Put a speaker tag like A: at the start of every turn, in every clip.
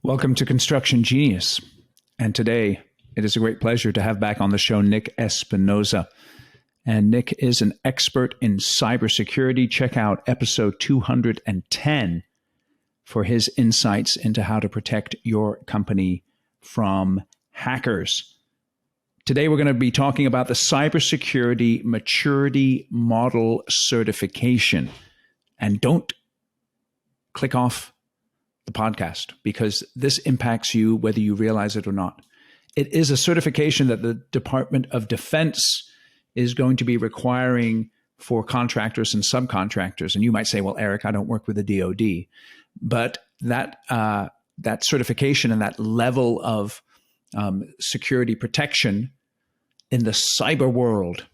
A: Welcome to Construction Genius. And today, it is a great pleasure to have back on the show Nick Espinosa. And Nick is an expert in cybersecurity. Check out episode 210 for his insights into how to protect your company from hackers. Today, we're going to be talking about the Cybersecurity Maturity Model Certification. And don't click off the podcast because this impacts you whether you realize it or not. It is a certification that the Department of Defense is going to be requiring for contractors and subcontractors. And you might say, well, Eric, I don't work with the DoD. But that certification and that level of security protection in the cyber world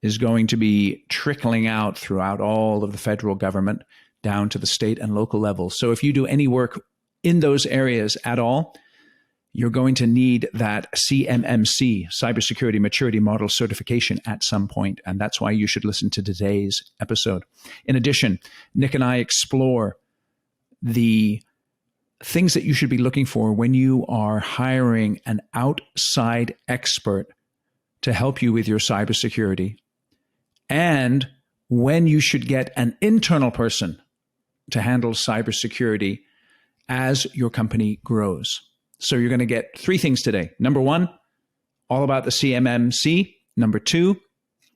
A: is going to be trickling out throughout all of the federal government down to the state and local level. So if you do any work in those areas at all, you're going to need that CMMC, Cybersecurity Maturity Model Certification, at some point. And that's why you should listen to today's episode. In addition, Nick and I explore the things that you should be looking for when you are hiring an outside expert to help you with your cybersecurity, and when you should get an internal person to handle cybersecurity as your company grows. So you're going to get three things today. Number one, all about the CMMC. Number two,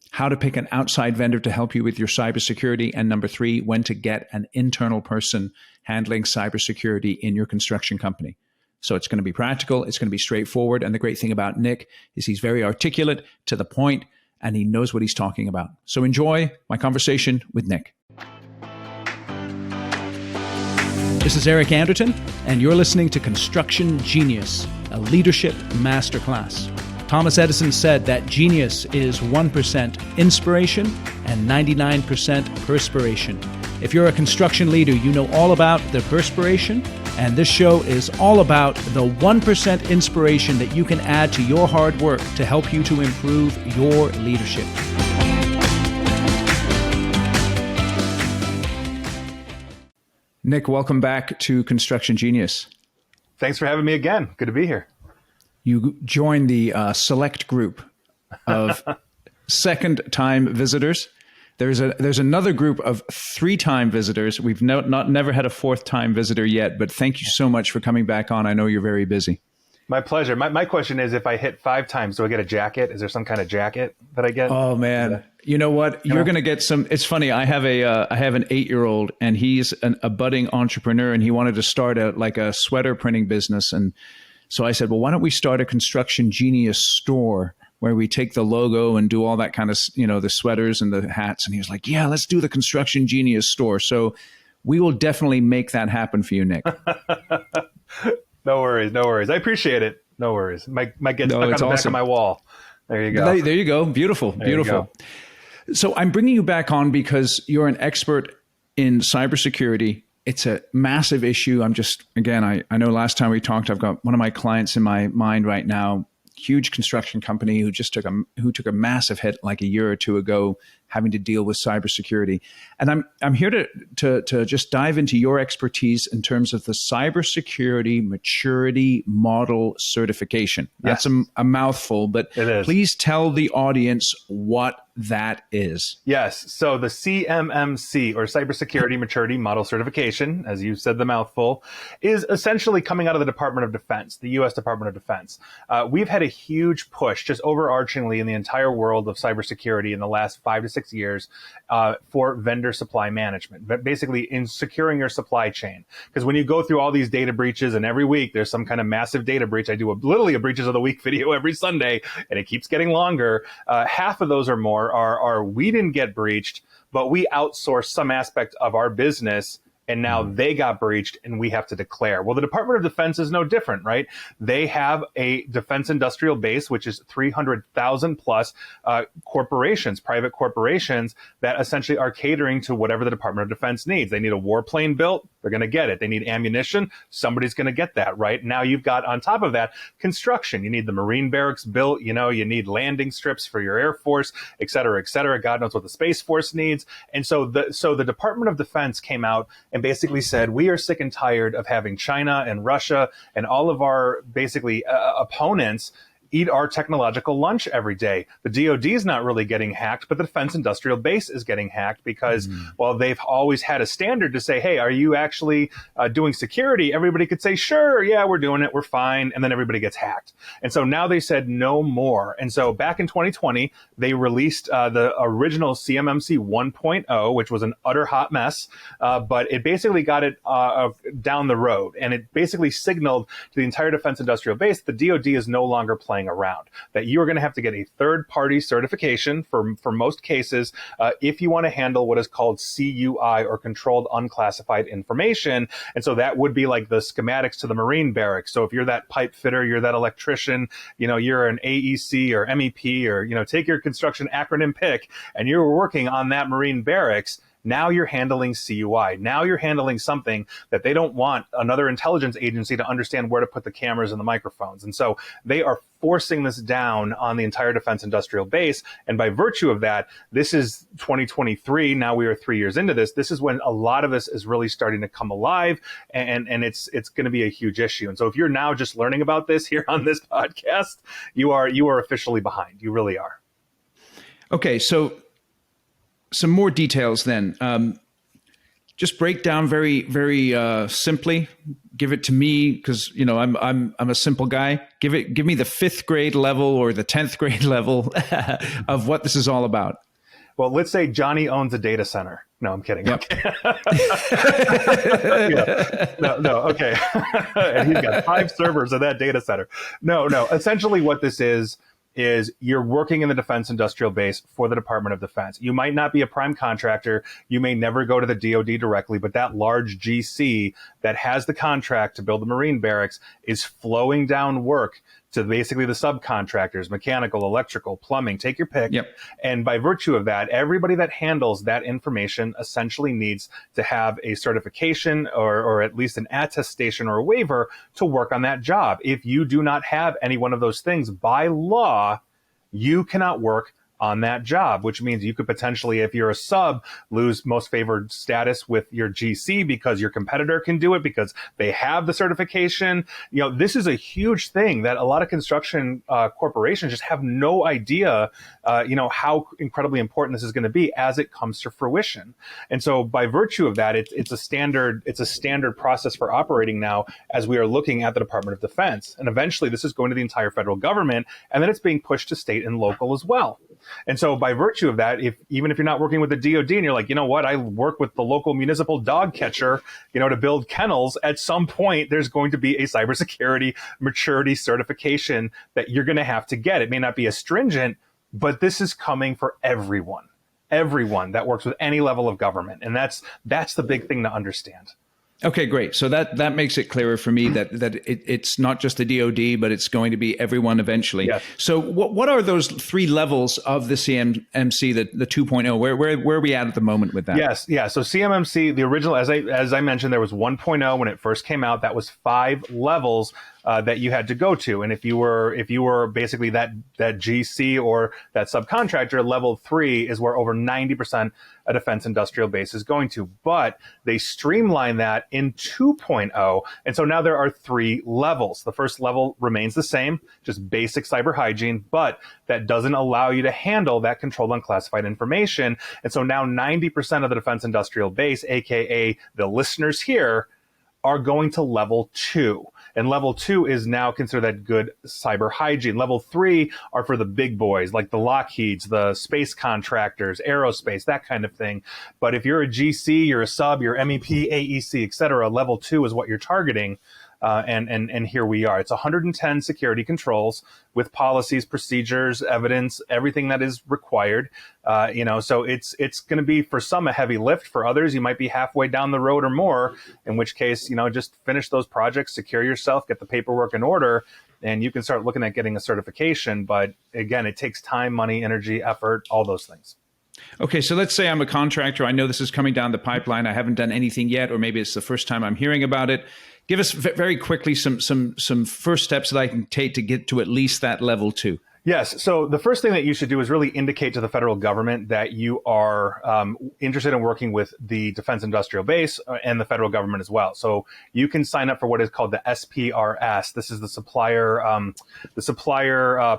A: how to pick an outside vendor to help you with your cybersecurity. And number three, when to get an internal person handling cybersecurity in your construction company. So it's going to be practical. It's going to be straightforward. And the great thing about Nick is he's very articulate, to the point, and he knows what he's talking about. So enjoy my conversation with Nick. This is Eric Anderton, and you're listening to Construction Genius, a leadership masterclass. Thomas Edison said that genius is 1% inspiration and 99% perspiration. If you're a construction leader, you know all about the perspiration, and this show is all about the 1% inspiration that you can add to your hard work to help you to improve your leadership. Nick, welcome back to Construction Genius.
B: Thanks for having me again. Good to be here.
A: You joined the select group of second-time visitors. There's another group of three-time visitors. We've never had a fourth-time visitor yet, but thank you so much for coming back on. I know you're very busy.
B: My pleasure. My question is, if I hit 5 times, do I get a jacket? Is there some kind of jacket that I get?
A: Oh man, you know what? You're going to get some. It's funny. I have an 8-year-old, and he's a budding entrepreneur, and he wanted to start a sweater printing business. And so I said, well, why don't we start a Construction Genius store where we take the logo and do all that kind of, the sweaters and the hats. And he was like, yeah, let's do the Construction Genius store. So we will definitely make that happen for you, Nick.
B: No worries. I appreciate it. No worries. Might get stuck on the back of my wall. There you go.
A: There you go. Beautiful. So I'm bringing you back on because you're an expert in cybersecurity. It's a massive issue. I know last time we talked, I've got one of my clients in my mind right now, huge construction company who took a massive hit like a year or two ago, having to deal with cybersecurity. And I'm here to just dive into your expertise in terms of the Cybersecurity Maturity Model Certification. That's a mouthful, but please tell the audience what that is.
B: Yes. So the CMMC, or Cybersecurity Maturity Model Certification, as you said, the mouthful, is essentially coming out of the Department of Defense, the U.S. Department of Defense. We've had a huge push just overarchingly in the entire world of cybersecurity in the last 5 to 6 years for vendor supply management, but basically in securing your supply chain. Because when you go through all these data breaches, and every week there's some kind of massive data breach, I do literally a breaches of the week video every Sunday, and it keeps getting longer. Half of those or more are we didn't get breached, but we outsourced some aspect of our business, and now they got breached and we have to declare. Well, the Department of Defense is no different, right? They have a defense industrial base, which is 300,000 plus corporations, private corporations that essentially are catering to whatever the Department of Defense needs. They need a warplane built, They're going to get it. They need ammunition. Somebody's going to get that, right? Now you've got on top of that construction. You need the Marine barracks built. You need landing strips for your Air Force, et cetera, et cetera. God knows what the Space Force needs. And so the Department of Defense came out and basically said, we are sick and tired of having China and Russia and all of our basically opponents eat our technological lunch every day. The DoD is not really getting hacked, but the defense industrial base is getting hacked because while they've always had a standard to say, hey, are you actually doing security? Everybody could say, sure, yeah, we're doing it, we're fine. And then everybody gets hacked. And so now they said no more. And so back in 2020, they released the original CMMC 1.0, which was an utter hot mess, but it basically got it down the road. And it basically signaled to the entire defense industrial base the DoD is no longer playing around, that you are going to have to get a third-party certification for most cases if you want to handle what is called CUI, or controlled unclassified information. And so that would be like the schematics to the Marine barracks. So if you're that pipe fitter, you're that electrician, you're an AEC or MEP, or take your construction acronym pick, and you're working on that Marine barracks. Now you're handling CUI. Now you're handling something that they don't want another intelligence agency to understand where to put the cameras and the microphones. And so they are forcing this down on the entire defense industrial base. And by virtue of that, this is 2023. Now we are 3 years into this. This is when a lot of this is really starting to come alive, and it's going to be a huge issue. And so if you're now just learning about this here on this podcast, you are officially behind. You really are.
A: Okay, so some more details then. Just break down very, very simply. Give it to me because I'm a simple guy. Give me the 5th grade level or the 10th grade level of what this is all about.
B: Well, let's say Johnny owns a data center. No, I'm kidding.
A: Yep.
B: Okay. No. Okay. And he's got 5 servers in that data center. No. Essentially, what this is you're working in the defense industrial base for the Department of Defense. You might not be a prime contractor. You may never go to the DoD directly, but that large GC that has the contract to build the Marine barracks is flowing down work to basically the subcontractors, mechanical, electrical, plumbing, take your pick.
A: Yep.
B: And by virtue of that, everybody that handles that information essentially needs to have a certification or at least an attestation or a waiver to work on that job. If you do not have any one of those things, by law, you cannot work on that job, which means you could potentially, if you're a sub, lose most favored status with your GC because your competitor can do it because they have the certification. This is a huge thing that a lot of construction corporations just have no idea, how incredibly important this is going to be as it comes to fruition. And so by virtue of that, it's a standard process for operating now as we are looking at the Department of Defense. And eventually this is going to the entire federal government, and then it's being pushed to state and local as well. And so by virtue of that, even if you're not working with the DoD and you're like, you know what, I work with the local municipal dog catcher, to build kennels, at some point there's going to be a cybersecurity maturity certification that you're going to have to get. It may not be as stringent, but this is coming for everyone that works with any level of government. And that's the big thing to understand.
A: Okay, great. So that makes it clearer for me that it's not just the DoD, but it's going to be everyone eventually.
B: Yes.
A: So what are those 3 levels of the CMMC, the 2.0? Where are we at the moment with that?
B: Yes, yeah. So CMMC, the original, as I mentioned, there was 1.0 when it first came out. That was 5 levels that you had to go to. And if you were basically that GC or that subcontractor, level 3 is where over 90% a defense industrial base is going to. But they streamlined that in 2.0. And so now there are 3 levels. The first level remains the same, just basic cyber hygiene, but that doesn't allow you to handle that controlled unclassified information. And so now 90% of the defense industrial base, aka the listeners here, are going to level 2. And level 2 is now considered that good cyber hygiene. Level 3 are for the big boys, like the Lockheeds, the space contractors, aerospace, that kind of thing. But if you're a GC, you're a sub, you're MEP, AEC, et cetera, level 2 is what you're targeting. And here we are. It's 110 security controls with policies, procedures, evidence, everything that is required. So it's going to be for some a heavy lift. For others, you might be halfway down the road or more, in which case, just finish those projects, secure yourself, get the paperwork in order, and you can start looking at getting a certification. But again, it takes time, money, energy, effort, all those things.
A: Okay, so let's say I'm a contractor. I know this is coming down the pipeline. I haven't done anything yet, or maybe it's the first time I'm hearing about it. Give us very quickly some first steps that I can take to get to at least that level 2.
B: Yes. So the first thing that you should do is really indicate to the federal government that you are interested in working with the Defense Industrial Base and the federal government as well. So you can sign up for what is called the SPRS. This is the supplier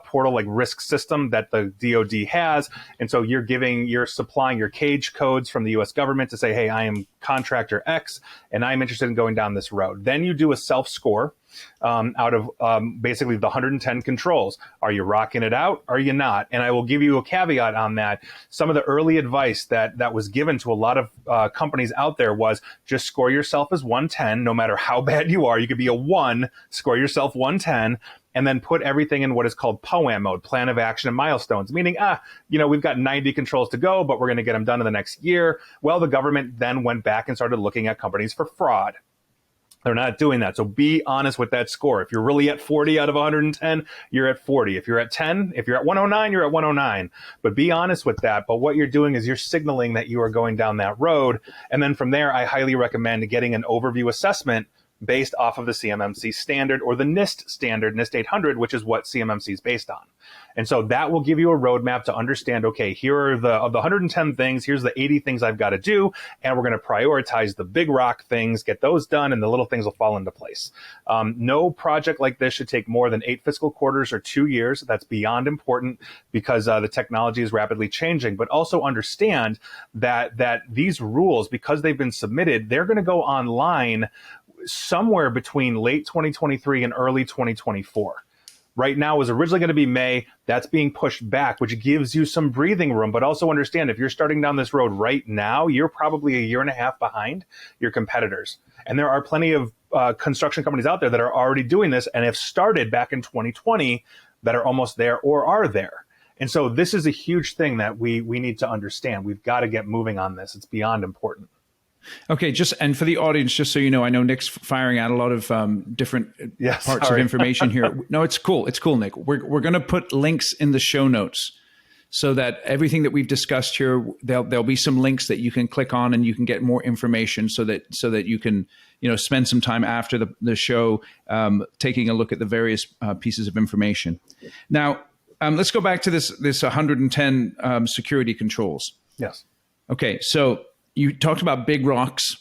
B: portal, like risk system that the DoD has. And so you're supplying your cage codes from the U.S. government to say, hey, I am contractor X, and I'm interested in going down this road. Then you do a self-score. Out of basically the 110 controls. Are you rocking it out? Are you not? And I will give you a caveat on that. Some of the early advice that was given to a lot of companies out there was just score yourself as 110, no matter how bad you are. You could be a 1, score yourself 110, and then put everything in what is called POAM mode, plan of action and milestones, meaning, we've got 90 controls to go, but we're going to get them done in the next year. Well, the government then went back and started looking at companies for fraud. They're not doing that. So be honest with that score. If you're really at 40 out of 110, you're at 40. If you're at 10, if you're at 109, you're at 109. But be honest with that. But what you're doing is you're signaling that you are going down that road. And then from there, I highly recommend getting an overview assessment based off of the CMMC standard or the NIST standard, NIST 800, which is what CMMC is based on. And so that will give you a roadmap to understand, okay, here are of the 110 things, here's the 80 things I've got to do, and we're going to prioritize the big rock things, get those done, and the little things will fall into place. No project like this should take more than 8 fiscal quarters or 2 years. That's beyond important because the technology is rapidly changing. But also understand that these rules, because they've been submitted, they're going to go online somewhere between late 2023 and early 2024. Right now was originally going to be May. That's being pushed back, which gives you some breathing room. But also understand, if you're starting down this road right now, you're probably a year and a half behind your competitors. And there are plenty of construction companies out there that are already doing this and have started back in 2020 that are almost there or are there. And so this is a huge thing that we need to understand. We've got to get moving on this. It's beyond important.
A: Okay, and for the audience, just so you know, I know Nick's firing out a lot of different parts of information here. No, it's cool. It's cool, Nick. We're going to put links in the show notes so that everything that we've discussed here, there'll be some links that you can click on and you can get more information so that you can spend some time after the show taking a look at the various pieces of information. Now, let's go back to this 110 security controls.
B: Yes.
A: Okay, so you talked about big rocks.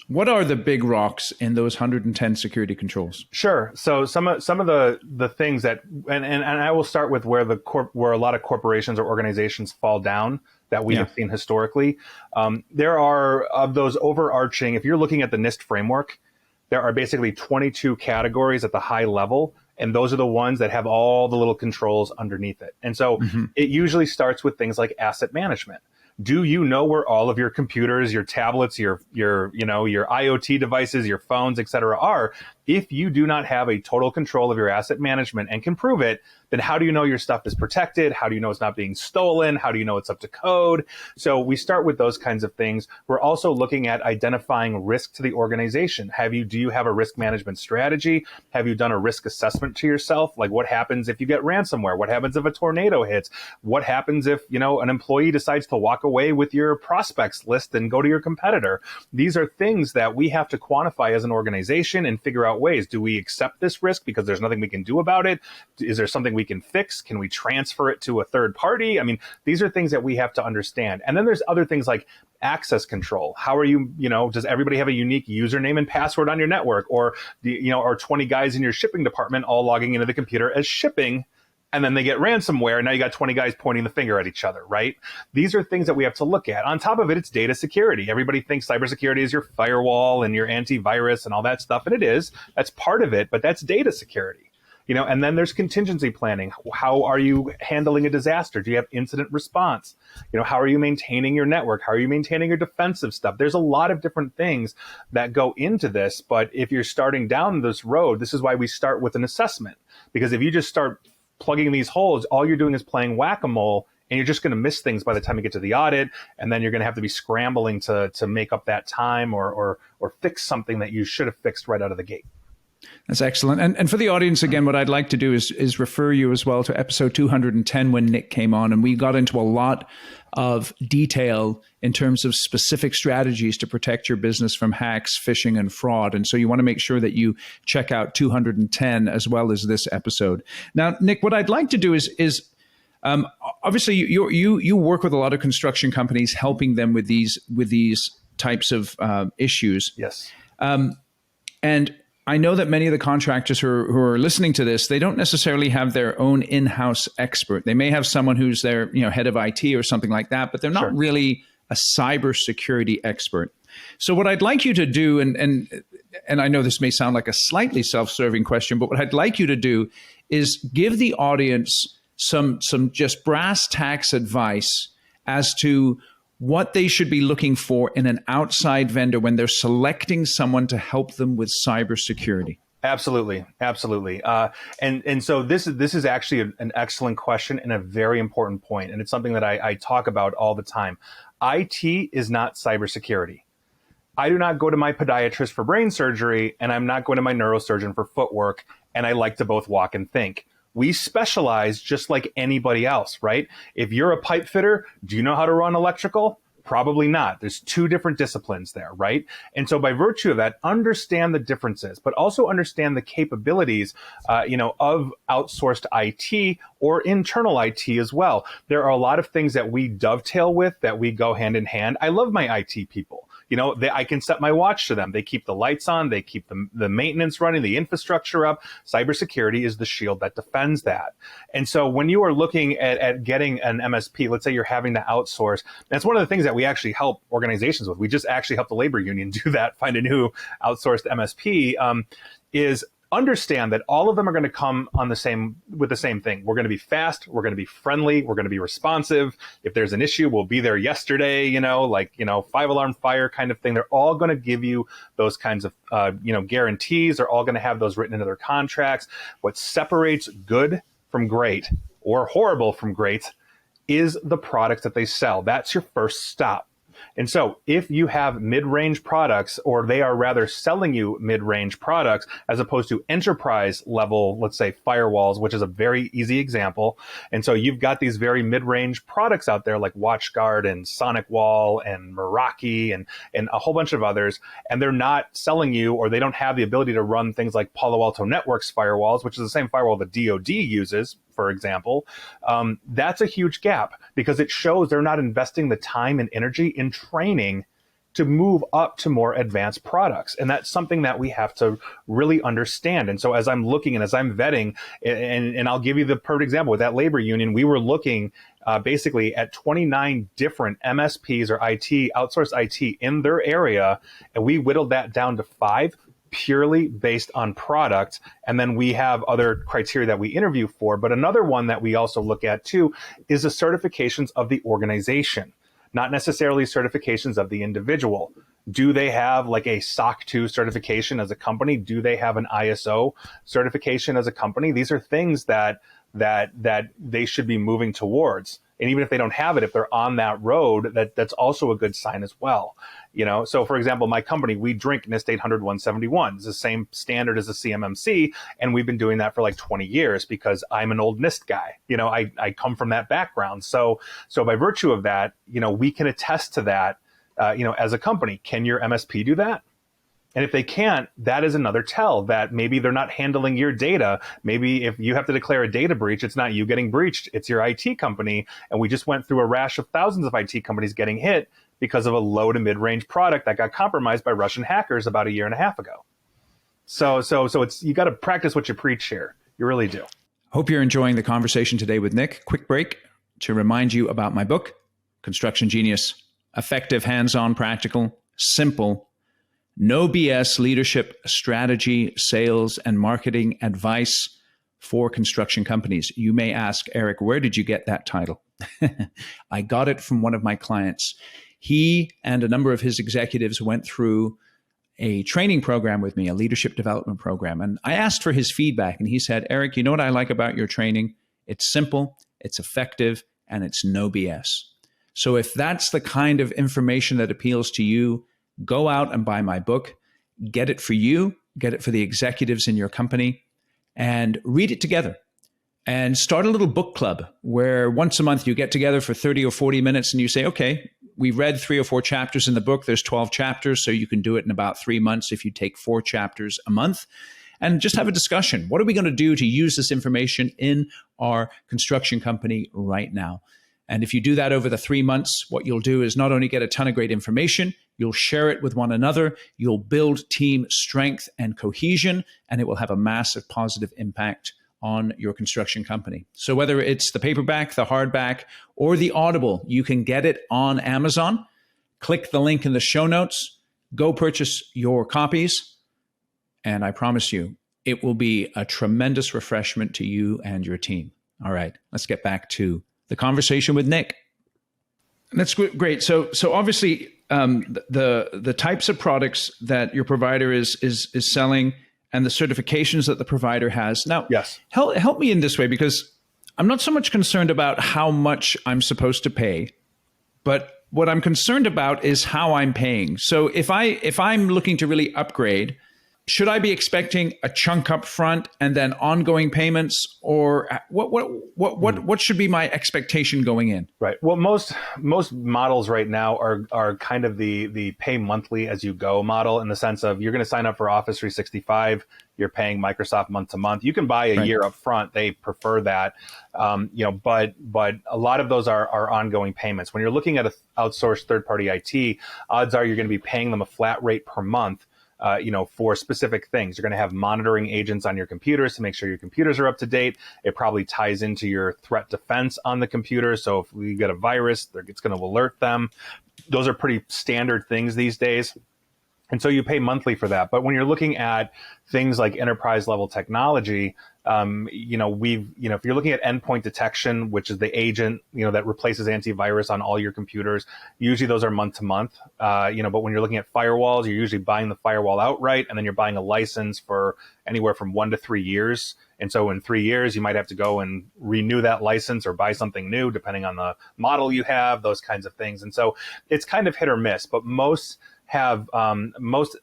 A: What are the big rocks in those 110 security controls? Sure.
B: So some of the things that, and I will start with where a lot of corporations or organizations fall down that we have seen historically. There are, of those overarching, if you're looking at the NIST framework, there are basically 22 categories at the high level. And those are the ones that have all the little controls underneath it. And so it usually starts with things like asset management. Do you know where all of your computers, your tablets, your IoT devices, your phones, et cetera, are? If you do not have a total control of your asset management and can prove it, then how do you know your stuff is protected? How do you know it's not being stolen? How do you know it's up to code? So we start with those kinds of things. We're also looking at identifying risk to the organization. Do you have a risk management strategy? Have you done a risk assessment to yourself? Like, what happens if you get ransomware? What happens if a tornado hits? What happens if, an employee decides to walk away with your prospects list and go to your competitor? These are things that we have to quantify as an organization and figure out ways. Do we accept this risk because there's nothing we can do about it? Is there something we can fix? Can we transfer it to a third party? I mean, these are things that we have to understand. And then there's other things like access control. How are you, does everybody have a unique username and password on your network? Or, are 20 guys in your shipping department all logging into the computer as shipping? And then they get ransomware, and now you got 20 guys pointing the finger at each other, right? These are things that we have to look at. On top of it, it's data security. Everybody thinks cybersecurity is your firewall and your antivirus and all that stuff, and it is. That's part of it, but that's data security. And then there's contingency planning. How are you handling a disaster? Do you have incident response? How are you maintaining your network? How are you maintaining your defensive stuff? There's a lot of different things that go into this, but if you're starting down this road, this is why we start with an assessment. Because if you just start plugging these holes, all you're doing is playing whack-a-mole, and you're just going to miss things by the time you get to the audit, and then you're going to have to be scrambling to make up that time or fix something that you should have fixed right out of the gate.
A: That's excellent. And for the audience, again, what I'd like to do is refer you as well to episode 210 when Nick came on, and we got into a lot of detail in terms of specific strategies to protect your business from hacks, phishing, and fraud. And so you want to make sure that you check out 210 as well as this episode. Now, Nick, what I'd like to do is obviously you work with a lot of construction companies, helping them with these types of issues.
B: Yes.
A: And I know that many of the contractors who are listening to this, they don't necessarily have their own in-house expert. They may have someone who's their head of IT or something like that, but they're not really a cybersecurity expert. So what I'd like you to do, and I know this may sound like a slightly self-serving question, but what I'd like you to do is give the audience some just brass tacks advice as to what they should be looking for in an outside vendor when they're selecting someone to help them with cybersecurity.
B: Absolutely. And so this is actually an excellent question and a very important point. And it's something that I talk about all the time. IT is not cybersecurity. I do not go to my podiatrist for brain surgery, and I'm not going to my neurosurgeon for footwork. And I like to both walk and think. We specialize just like anybody else, right? If you're a pipe fitter, do you know how to run electrical? Probably not. There's two different disciplines there, right? And so by virtue of that, understand the differences, but also understand the capabilities, of outsourced IT or internal IT as well. There are a lot of things that we dovetail with, that we go hand in hand. I love my IT people. I can set my watch to them. They keep the lights on. They keep the maintenance running, the infrastructure up. Cybersecurity is the shield that defends that. And so when you are looking at getting an MSP, let's say you're having to outsource, that's one of the things that we actually help organizations with. We just actually help the labor union do that, find a new outsourced MSP, is understand that all of them are going to come with the same thing. We're going to be fast. We're going to be friendly. We're going to be responsive. If there's an issue, we'll be there yesterday, 5-alarm fire kind of thing. They're all going to give you those kinds of, guarantees. They're all going to have those written into their contracts. What separates good from great or horrible from great is the product that they sell. That's your first stop. And so if you have mid-range products, or they are rather selling you mid-range products as opposed to enterprise level, let's say firewalls, which is a very easy example. And so you've got these very mid-range products out there like WatchGuard and SonicWall and Meraki and a whole bunch of others. And they're not selling you, or they don't have the ability to run things like Palo Alto Networks firewalls, which is the same firewall the DoD uses, for example. That's a huge gap, because it shows they're not investing the time and energy in training to move up to more advanced products. And that's something that we have to really understand. And so as I'm looking and as I'm vetting, and I'll give you the perfect example with that labor union, we were looking basically at 29 different MSPs or outsourced IT in their area. And we whittled that down to 5 purely based on product. And then we have other criteria that we interview for. But another one that we also look at too is the certifications of the organization, not necessarily certifications of the individual. Do they have like a SOC 2 certification as a company? Do they have an ISO certification as a company? These are things that they should be moving towards. And even if they don't have it, if they're on that road, that's also a good sign as well. So for example, my company, we drink NIST 800-171. It's the same standard as the CMMC. And we've been doing that for like 20 years because I'm an old NIST guy. I come from that background. So by virtue of that, we can attest to that, as a company. Can your MSP do that? And if they can't, that is another tell that maybe they're not handling your data. Maybe if you have to declare a data breach, it's not you getting breached, it's your IT company. And we just went through a rash of thousands of IT companies getting hit because of a low to mid-range product that got compromised by Russian hackers about 1.5 years ago. So it's, you got to practice what you preach here. You really do.
A: Hope you're enjoying the conversation today with Nick. Quick break to remind you about my book, Construction Genius: Effective, Hands-On, Practical, Simple, No BS Leadership Strategy, Sales, and Marketing Advice for Construction Companies. You may ask, Eric, where did you get that title? I got it from one of my clients. He and a number of his executives went through a training program with me, a leadership development program. And I asked for his feedback, and he said, Eric, you know what I like about your training? It's simple, it's effective, and it's no BS. So if that's the kind of information that appeals to you, go out and buy my book, get it for you, get it for the executives in your company, and read it together. And start a little book club where once a month you get together for 30 or 40 minutes and you say, okay, we read 3 or 4 chapters in the book. There's 12 chapters, so you can do it in about 3 months if you take 4 chapters a month. And just have a discussion. What are we going to do to use this information in our construction company right now? And if you do that over the 3 months, what you'll do is not only get a ton of great information, you'll share it with one another, you'll build team strength and cohesion, and it will have a massive positive impact on your construction company. So whether it's the paperback, the hardback, or the Audible, you can get it on Amazon. Click the link in the show notes, go purchase your copies, and I promise you, it will be a tremendous refreshment to you and your team. All right, let's get back to the conversation with Nick. That's great. So obviously, the types of products that your provider is selling and the certifications that the provider has. Now,
B: yes,
A: help me in this way, because I'm not so much concerned about how much I'm supposed to pay, but what I'm concerned about is how I'm paying. So if I'm looking to really upgrade, should I be expecting a chunk up front and then ongoing payments, or what should be my expectation going in?
B: Right. Well, most models right now are kind of the pay monthly as you go model, in the sense of you're going to sign up for Office 365, you're paying Microsoft month to month. You can buy a year up front. They prefer that, but a lot of those are ongoing payments. When you're looking at an outsourced third party IT, odds are you're going to be paying them a flat rate per month. For specific things. You're going to have monitoring agents on your computers to make sure your computers are up to date. It probably ties into your threat defense on the computer. So if we get a virus, it's going to alert them. Those are pretty standard things these days. And so you pay monthly for that. But when you're looking at things like enterprise level technology, if you're looking at endpoint detection, which is the agent, that replaces antivirus on all your computers, usually those are month to month. But when you're looking at firewalls, you're usually buying the firewall outright, and then you're buying a license for anywhere from 1 to 3 years. And so in 3 years, you might have to go and renew that license or buy something new, depending on the model you have, those kinds of things. And so it's kind of hit or miss, but most outsourced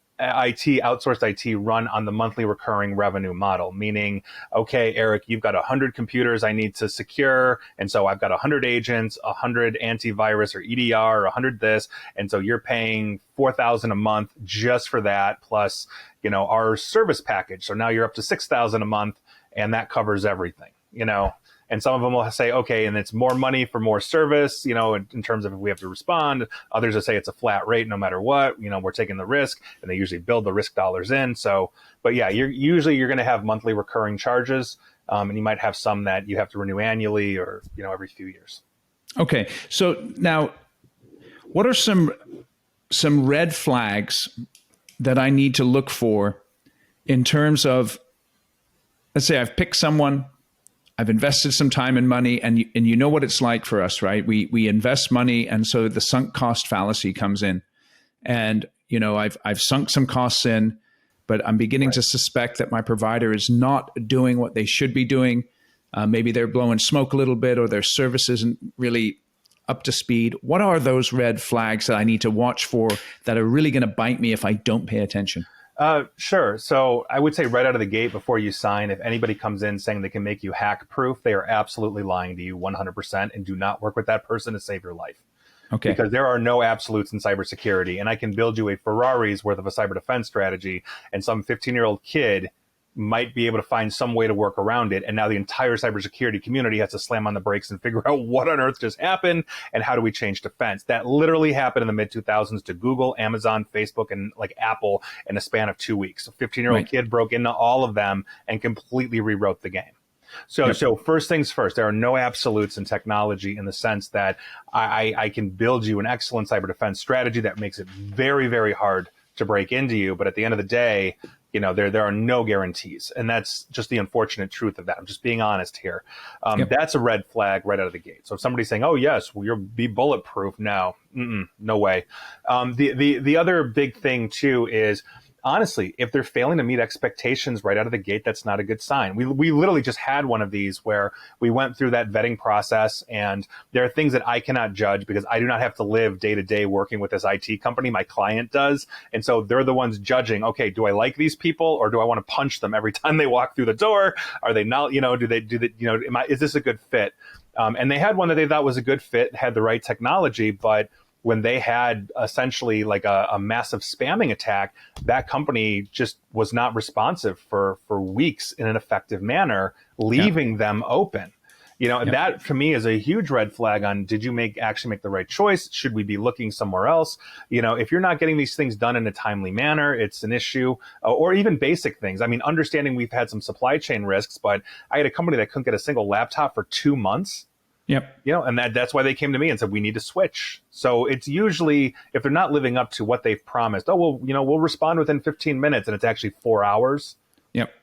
B: IT run on the monthly recurring revenue model, meaning, okay, Eric, you've got 100 computers I need to secure. And so I've got 100 agents, 100 antivirus or EDR, 100 this. And so you're paying $4,000 a month just for that, plus, our service package. So now you're up to $6,000 a month, and that covers everything, And some of them will say, okay, and it's more money for more service, in terms of if we have to respond. Others will say it's a flat rate no matter what, we're taking the risk, and they usually build the risk dollars in. So, but yeah, you're going to have monthly recurring charges, and you might have some that you have to renew annually or, every few years.
A: Okay. So now, what are some red flags that I need to look for in terms of, let's say I've picked someone, I've invested some time and money, and you know what it's like for us, right? We invest money, and so the sunk cost fallacy comes in. And I've sunk some costs in, but I'm beginning to suspect that my provider is not doing what they should be doing. Maybe they're blowing smoke a little bit, or their service isn't really up to speed. What are those red flags that I need to watch for that are really going to bite me if I don't pay attention?
B: Sure. So I would say right out of the gate, before you sign, if anybody comes in saying they can make you hack proof, they are absolutely lying to you 100%, and do not work with that person to save your life. Okay. Because there are no absolutes in cybersecurity, and I can build you a Ferrari's worth of a cyber defense strategy, and some 15-year-old kid might be able to find some way to work around it. And now the entire cybersecurity community has to slam on the brakes and figure out what on earth just happened and how do we change defense. That literally happened in the mid 2000s to Google, Amazon, Facebook, and Apple in a span of 2 weeks. A 15-year-old kid broke into all of them and completely rewrote the game. So first things first, there are no absolutes in technology, in the sense that I can build you an excellent cyber defense strategy that makes it very, very hard to break into you. But at the end of the day, there are no guarantees. And that's just the unfortunate truth of that. I'm just being honest here. That's a red flag right out of the gate. So if somebody's saying, oh, yes, well, you'll be bulletproof. No way. The other big thing, too, is honestly, if they're failing to meet expectations right out of the gate, that's not a good sign. We literally just had one of these where we went through that vetting process, and there are things that I cannot judge because I do not have to live day to day working with this IT company. My client does. And so they're the ones judging, okay, do I like these people or do I want to punch them every time they walk through the door? Are they not, is this a good fit? And they had one that they thought was a good fit, had the right technology, but when they had essentially like a massive spamming attack, that company just was not responsive for weeks in an effective manner, leaving them open. And that to me is a huge red flag on, did you actually make the right choice? Should we be looking somewhere else? If you're not getting these things done in a timely manner, it's an issue. Or even basic things. I mean, understanding we've had some supply chain risks, but I had a company that couldn't get a single laptop for 2 months.
A: Yep.
B: And that's why they came to me and said, we need to switch. So it's usually, if they're not living up to what they've promised, we'll respond within 15 minutes and it's actually 4 hours.
A: Yep.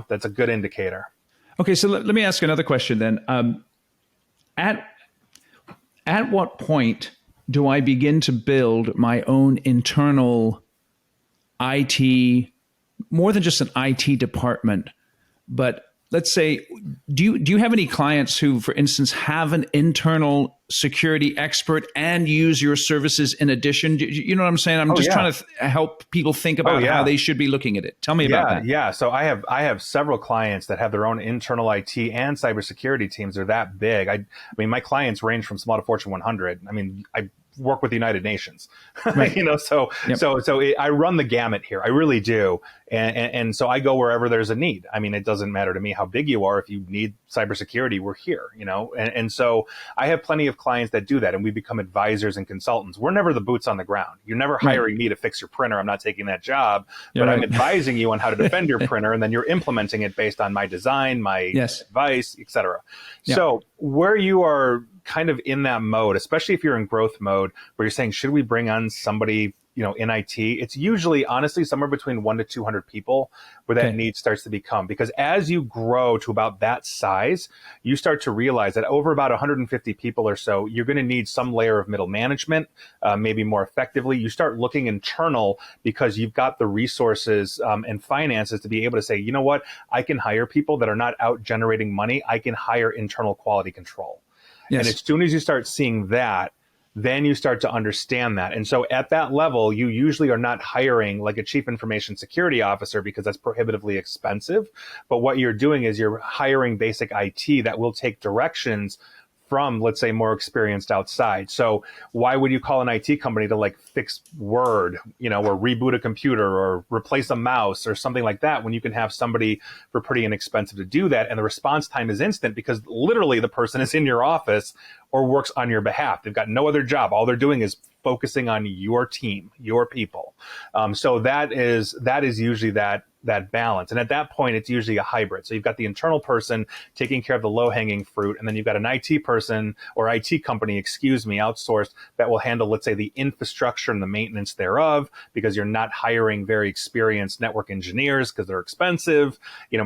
B: That's a good indicator.
A: Okay. So let me ask another question then. At what point do I begin to build my own internal IT, more than just an IT department, but let's say, do you have any clients who, for instance, have an internal security expert and use your services in addition? You know what I'm saying? I'm just trying to help people think about how they should be looking at it. Tell me about that.
B: Yeah. So I have several clients that have their own internal IT and cybersecurity teams. They're that big. I mean, my clients range from small to Fortune 100. I mean, I work with the United Nations,
A: right.
B: So I run the gamut here. I really do. And so I go wherever there's a need. I mean, it doesn't matter to me how big you are. If you need cybersecurity, we're here, and so I have plenty of clients that do that, and we become advisors and consultants. We're never the boots on the ground. You're never hiring me to fix your printer. I'm not taking that job, but I'm advising you on how to defend your printer, and then you're implementing it based on my design, my advice, et cetera. Yeah. So where you are kind of in that mode, especially if you're in growth mode, where you're saying, should we bring on somebody, in IT? It's usually, honestly, somewhere between 1 to 200 people where that need starts to become. Because as you grow to about that size, you start to realize that over about 150 people or so, you're going to need some layer of middle management, maybe more effectively. You start looking internal because you've got the resources and finances to be able to say, you know what, I can hire people that are not out generating money. I can hire internal quality control. Yes. And as soon as you start seeing that, then you start to understand that. And so at that level, you usually are not hiring like a chief information security officer because that's prohibitively expensive. But what you're doing is you're hiring basic IT that will take directions from, let's say, more experienced outside. So why would you call an IT company to like fix Word, or reboot a computer or replace a mouse or something like that when you can have somebody for pretty inexpensive to do that? And the response time is instant because literally the person is in your office or works on your behalf. They've got no other job. All they're doing is focusing on your team, your people. So that is usually that balance. And at that point, it's usually a hybrid. So you've got the internal person taking care of the low-hanging fruit, and then you've got an IT person or IT company, outsourced, that will handle, let's say, the infrastructure and the maintenance thereof, because you're not hiring very experienced network engineers because they're expensive,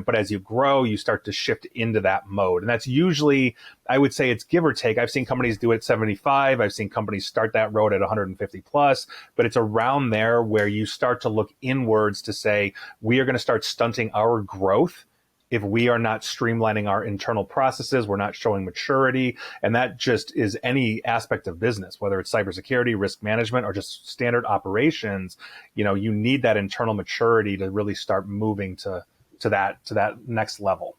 B: but as you grow, you start to shift into that mode. And that's usually, I would say, it's give or take. I've seen companies do it at 75. I've seen companies start that road at 150 plus, but it's around there where you start to look inwards to say, we are going to start stunting our growth if we are not streamlining our internal processes, we're not showing maturity. And that just is any aspect of business, whether it's cybersecurity, risk management, or just standard operations. You need that internal maturity to really start moving to that next level.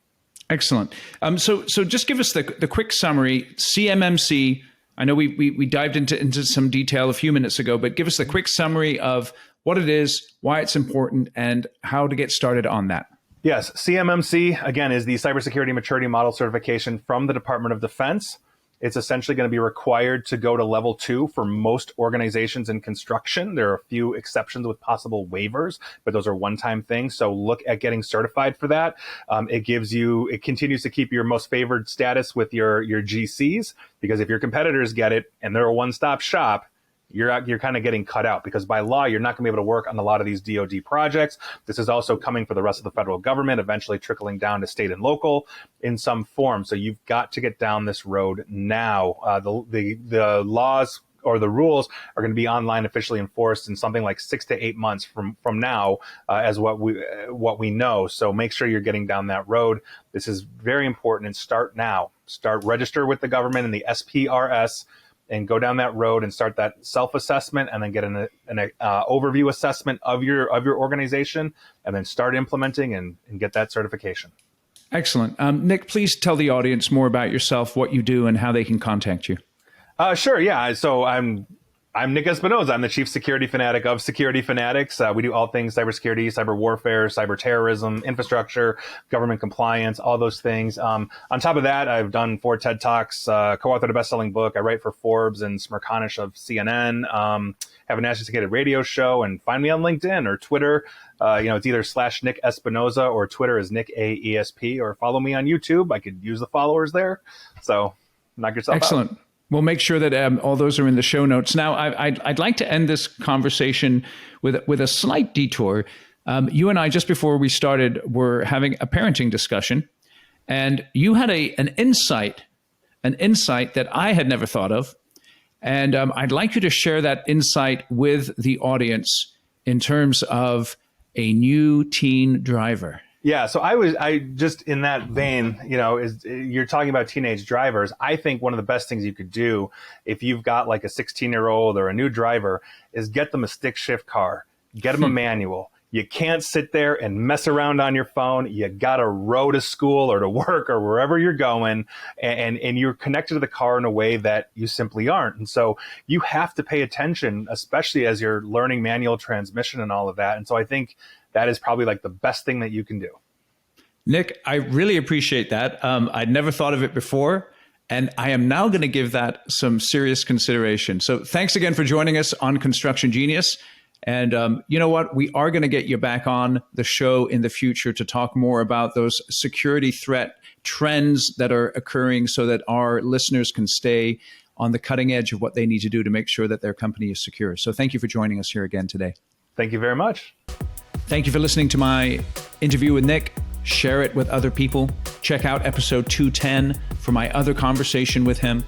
A: Excellent. So just give us the quick summary. CMMC, I know we dived into some detail a few minutes ago, but give us the quick summary of what it is, why it's important, and how to get started on that.
B: Yes, CMMC, again, is the Cybersecurity Maturity Model Certification from the Department of Defense. It's essentially going to be required to go to level 2 for most organizations in construction. There are a few exceptions with possible waivers, but those are one-time things. So look at getting certified for that. It continues to keep your most favored status with your GCs, because if your competitors get it and they're a one-stop shop, you're kind of getting cut out, because by law, you're not going to be able to work on a lot of these DoD projects. This is also coming for the rest of the federal government, eventually trickling down to state and local in some form. So you've got to get down this road now. The laws or the rules are going to be online officially enforced in something like 6 to 8 months from now, as what we know. So make sure you're getting down that road. This is very important, and start now. Register with the government and the SPRS, and go down that road and start that self-assessment, and then get an overview assessment of your organization, and then start implementing and get that certification.
A: Excellent. Nick, please tell the audience more about yourself, what you do, and how they can contact you.
B: Sure. Yeah. So I'm Nick Espinosa. I'm the chief security fanatic of Security Fanatics. We do all things cybersecurity, cyber warfare, cyber terrorism, infrastructure, government compliance, all those things. On top of that, I've done 4 TED Talks, co-authored a best-selling book. I write for Forbes and Smirkanish of CNN. Have a nationally syndicated radio show, and find me on LinkedIn or Twitter. It's either /Nick Espinosa, or Twitter is Nick AESP, or follow me on YouTube. I could use the followers there. So knock yourself out.
A: Excellent. We'll make sure that all those are in the show notes. Now, I'd like to end this conversation with a slight detour. You and I, just before we started, were having a parenting discussion, and you had an insight that I had never thought of. And I'd like you to share that insight with the audience in terms of a new teen driver.
B: Yeah, so I just in that vein, you're talking about teenage drivers. I think one of the best things you could do if you've got like a 16-year-old or a new driver is get them a stick shift car, get them a manual. You can't sit there and mess around on your phone. You got to row to school or to work or wherever you're going, and you're connected to the car in a way that you simply aren't. And so you have to pay attention, especially as you're learning manual transmission and all of that. And so I think that is probably like the best thing that you can do.
A: Nick, I really appreciate that. I'd never thought of it before, and I am now going to give that some serious consideration. So thanks again for joining us on Construction Genius. And you know what? We are going to get you back on the show in the future to talk more about those security threat trends that are occurring, so that our listeners can stay on the cutting edge of what they need to do to make sure that their company is secure. So thank you for joining us here again today.
B: Thank you very much.
A: Thank you for listening to my interview with Nick. Share it with other people. Check out episode 210 for my other conversation with him.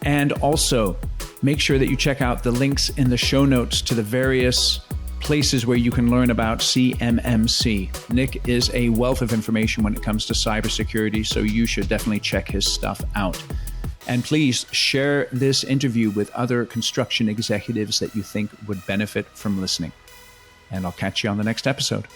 A: And also, make sure that you check out the links in the show notes to the various places where you can learn about CMMC. Nick is a wealth of information when it comes to cybersecurity, so you should definitely check his stuff out. And please share this interview with other construction executives that you think would benefit from listening. And I'll catch you on the next episode.